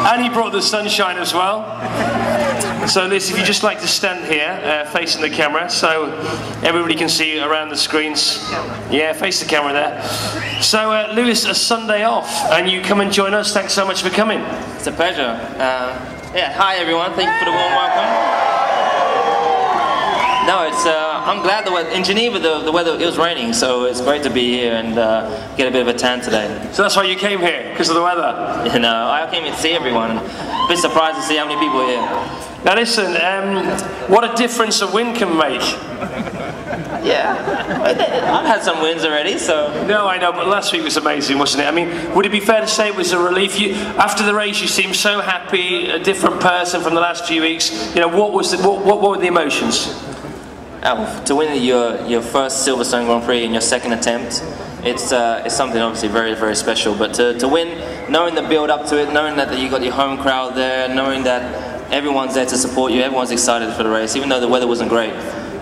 And he brought the sunshine as well. So Liz, if you'd just like to stand here, facing the camera, so everybody can see you around the screens. Yeah, face the camera there. So Lewis, a Sunday off, and you come and join us. Thanks so much for coming. It's a pleasure. Yeah, hi everyone. Thank you for the warm welcome. No, it's. I'm glad the weather in Geneva. The weather, it was raining, so it's great to be here and get a bit of a tan today. So that's why you came here, because of the weather. You know, I came here to see everyone. A bit surprised to see how many people are here. Now listen, what a difference a win can make. Yeah, I've had some wins already, so... No, I know, but last week was amazing, wasn't it? I mean, would it be fair to say it was a relief? After the race, you seemed so happy, a different person from the last few weeks. You know, what were the emotions? To win your first Silverstone Grand Prix in your second attempt, it's something obviously very, very special. But to win, knowing the build up to it, knowing that you got your home crowd there, knowing that everyone's there to support you, everyone's excited for the race, even though the weather wasn't great.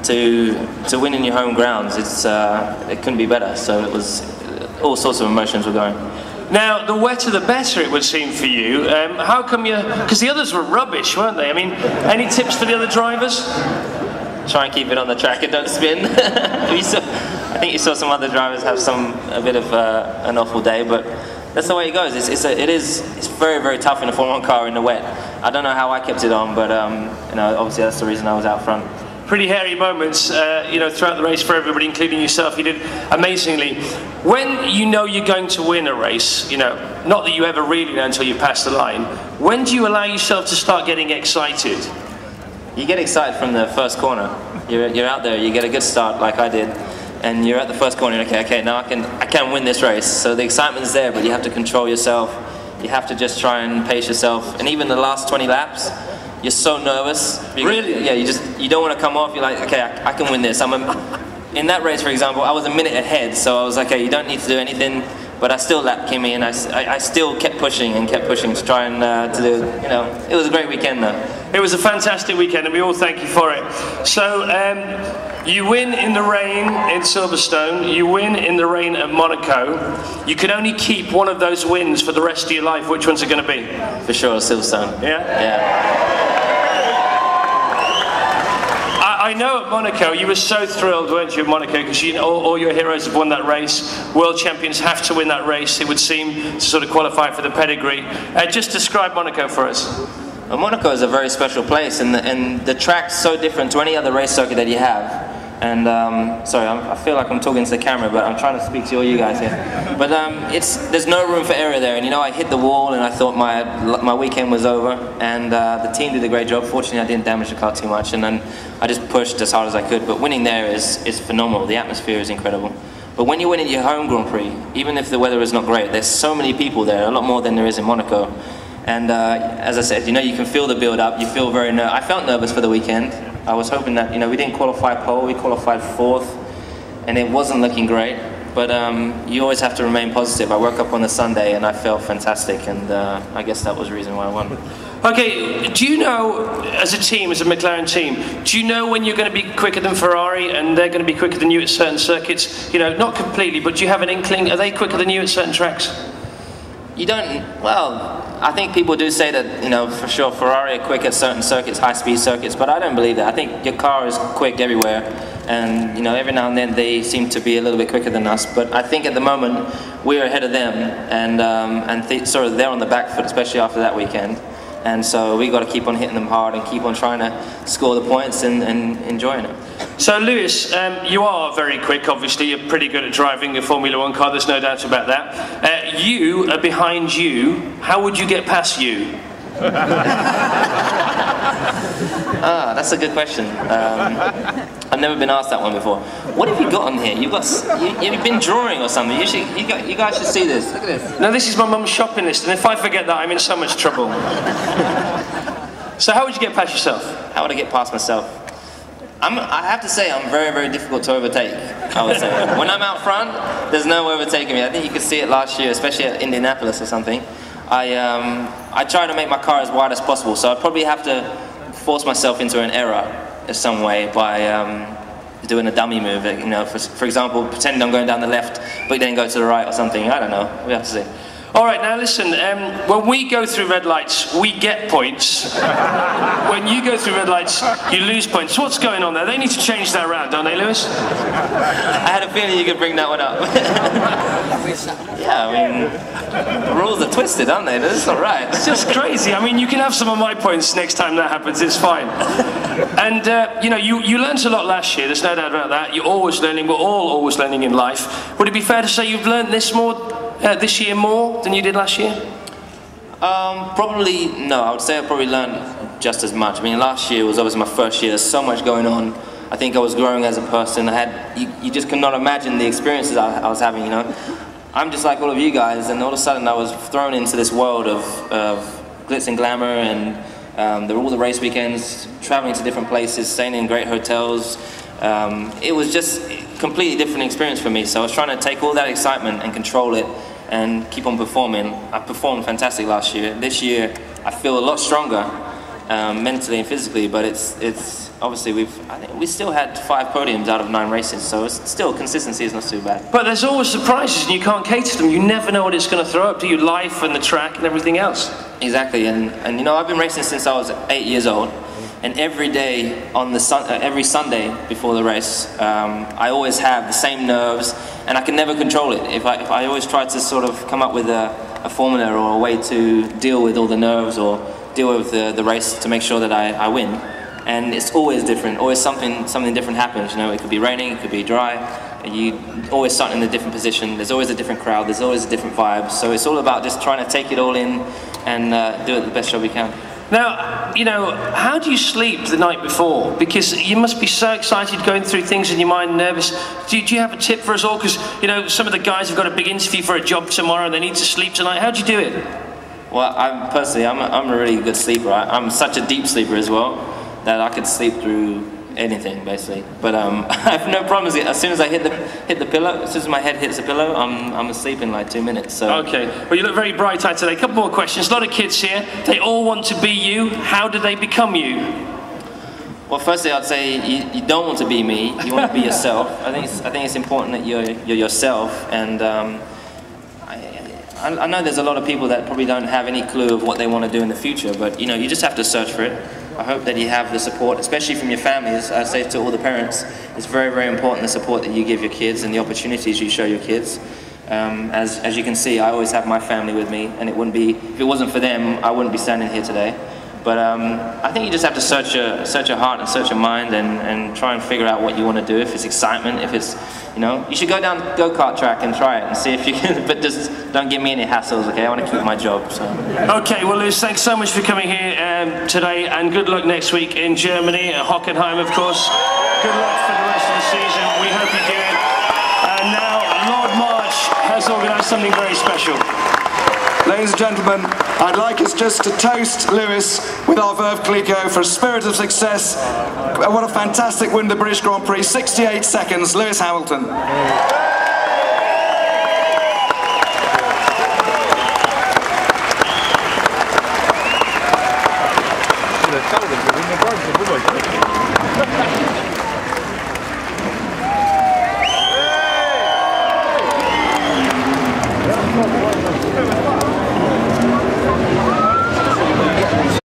To win in your home grounds, it couldn't be better. So it was all sorts of emotions were going. Now, the wetter the better, it would seem for you. How come you? Because the others were rubbish, weren't they? I mean, any tips for the other drivers? Try and keep it on the track and don't spin. I think you saw some other drivers have a bit of an awful day, but that's the way it goes. It's very, very tough in a Formula 1 car in the wet. I don't know how I kept it on, but you know, obviously that's the reason I was out front. Pretty hairy moments, you know, throughout the race for everybody, including yourself. You did amazingly. When you know you're going to win a race, you know, not that you ever really know until you pass the line, when do you allow yourself to start getting excited? You get excited from the first corner. You're out there, you get a good start like I did, and you're at the first corner, okay, now I can win this race. So the excitement's there, but you have to control yourself. You have to just try and pace yourself. And even the last 20 laps, you're so nervous. Really? Yeah, you don't want to come off. You're like, okay, I can win this. In that race, for example, I was a minute ahead, so I was like, okay, you don't need to do anything. But I still lapped Kimi, and I still kept pushing to try and to do. You know, it was a great weekend though. It was a fantastic weekend, and we all thank you for it. So, you win in the rain in Silverstone, you win in the rain at Monaco. You can only keep one of those wins for the rest of your life. Which one's it going to be? For sure, Silverstone. Yeah? Yeah. I know at Monaco, you were so thrilled, weren't you, at Monaco, because you know, all your heroes have won that race. World champions have to win that race, it would seem, to sort of qualify for the pedigree. Just describe Monaco for us. Well, Monaco is a very special place, and the track's so different to any other race circuit that you have. And sorry, I feel like I'm talking to the camera, but I'm trying to speak to all you guys here. But there's no room for error there, and you know, I hit the wall, and I thought my weekend was over. And the team did a great job. Fortunately, I didn't damage the car too much, and then I just pushed as hard as I could. But winning there is phenomenal. The atmosphere is incredible. But when you win at your home Grand Prix, even if the weather is not great, there's so many people there, a lot more than there is in Monaco. And as I said, you know, you can feel the build-up. You feel very nervous. I felt nervous for the weekend. I was hoping that, you know, we didn't qualify pole, we qualified 4th, and it wasn't looking great. But you always have to remain positive. I woke up on the Sunday and I felt fantastic, and I guess that was the reason why I won. Okay, do you know, as a team, as a McLaren team, do you know when you're going to be quicker than Ferrari and they're going to be quicker than you at certain circuits? You know, not completely, but do you have an inkling? Are they quicker than you at certain tracks? You don't, well, I think people do say that, you know, for sure Ferrari are quick at certain circuits, high-speed circuits, but I don't believe that. I think your car is quick everywhere, and, you know, every now and then they seem to be a little bit quicker than us, but I think at the moment we're ahead of them, and sort of they're on the back foot, especially after that weekend. And so we got to keep on hitting them hard and keep on trying to score the points and enjoying it. So Lewis, you are very quick, obviously. You're pretty good at driving a Formula 1 car, there's no doubt about that. You are behind you. How would you get past you? That's a good question. I've never been asked that one before. What have you got on here? You've been drawing or something. You guys should see this. Look at this. No, this is my mum's shopping list, and if I forget that, I'm in so much trouble. So how would you get past yourself? How would I get past myself? I have to say I'm very, very difficult to overtake, I would say. When I'm out front, there's no overtaking me. I think you could see it last year, especially at Indianapolis or something. I try to make my car as wide as possible, so I'd probably have to force myself into an error in some way by doing a dummy move. You know, for example, pretending I'm going down the left, but then go to the right or something. I don't know. We have to see. All right, now listen, when we go through red lights, we get points. When you go through red lights, you lose points. What's going on there? They need to change that around, don't they, Lewis? I had a feeling you could bring that one up. Yeah, I mean, the rules are twisted, aren't they? That's not right. It's just crazy. I mean, you can have some of my points next time that happens. It's fine. And, you know, you learned a lot last year. There's no doubt about that. You're always learning. We're all always learning in life. Would it be fair to say you've learned this year more than you did last year? Probably no. I would say I probably learned just as much. I mean, last year was obviously my first year. There's so much going on. I think I was growing as a person. You just cannot imagine the experiences I was having, you know. I'm just like all of you guys, and all of a sudden I was thrown into this world of glitz and glamour, and there were all the race weekends, traveling to different places, staying in great hotels. It was just a completely different experience for me, so I was trying to take all that excitement and control it and keep on performing. I performed fantastic last year. This year I feel a lot stronger mentally and physically, but it's obviously I think we still had 5 podiums out of 9 races, so it's still, consistency is not too bad. But there's always surprises and you can't cater to them. You never know what it's going to throw up to you, life and the track and everything else. Exactly, and you know, I've been racing since I was 8 years old, and every day on every Sunday before the race, I always have the same nerves, and I can never control it. If I always try to sort of come up with a formula or a way to deal with all the nerves or deal with the race to make sure that I win. And it's always different. Always something different happens. You know, it could be raining, it could be dry. You always start in a different position. There's always a different crowd. There's always a different vibe. So it's all about just trying to take it all in and do it the best job we can. Now, you know, how do you sleep the night before? Because you must be so excited, going through things in your mind, nervous. Do you have a tip for us all? Because, you know, some of the guys have got a big interview for a job tomorrow and they need to sleep tonight. How do you do it? Well, I'm a really good sleeper. I'm such a deep sleeper as well, that I could sleep through anything, basically. But I have no problems. As soon as I hit the pillow, as soon as my head hits the pillow, I'm asleep in like 2 minutes. So. Okay. Well, you look very bright-eyed today. A couple more questions. A lot of kids here. They all want to be you. How do they become you? Well, firstly, I'd say you don't want to be me. You want to be yourself. I think it's important that you're yourself. And I know there's a lot of people that probably don't have any clue of what they want to do in the future. But you know, you just have to search for it. I hope that you have the support, especially from your families. I say to all the parents, it's very, very important, the support that you give your kids and the opportunities you show your kids. As you can see, I always have my family with me, and if it wasn't for them, I wouldn't be standing here today. But I think you just have to search your heart and search your mind and try and figure out what you want to do. If it's excitement, if it's, you know, you should go down the go-kart track and try it and see if you can, but just don't give me any hassles, okay? I want to keep my job, so. Okay, well, Lewis, thanks so much for coming here today, and good luck next week in Germany, at Hockenheim, of course. Good luck for the rest of the season. We hope you do it. And now, Lord March has organised something very special. Ladies and gentlemen, I'd like us just to toast Lewis with our Veuve Clicquot for a spirit of success. What a fantastic win, the British Grand Prix, 68 seconds, Lewis Hamilton.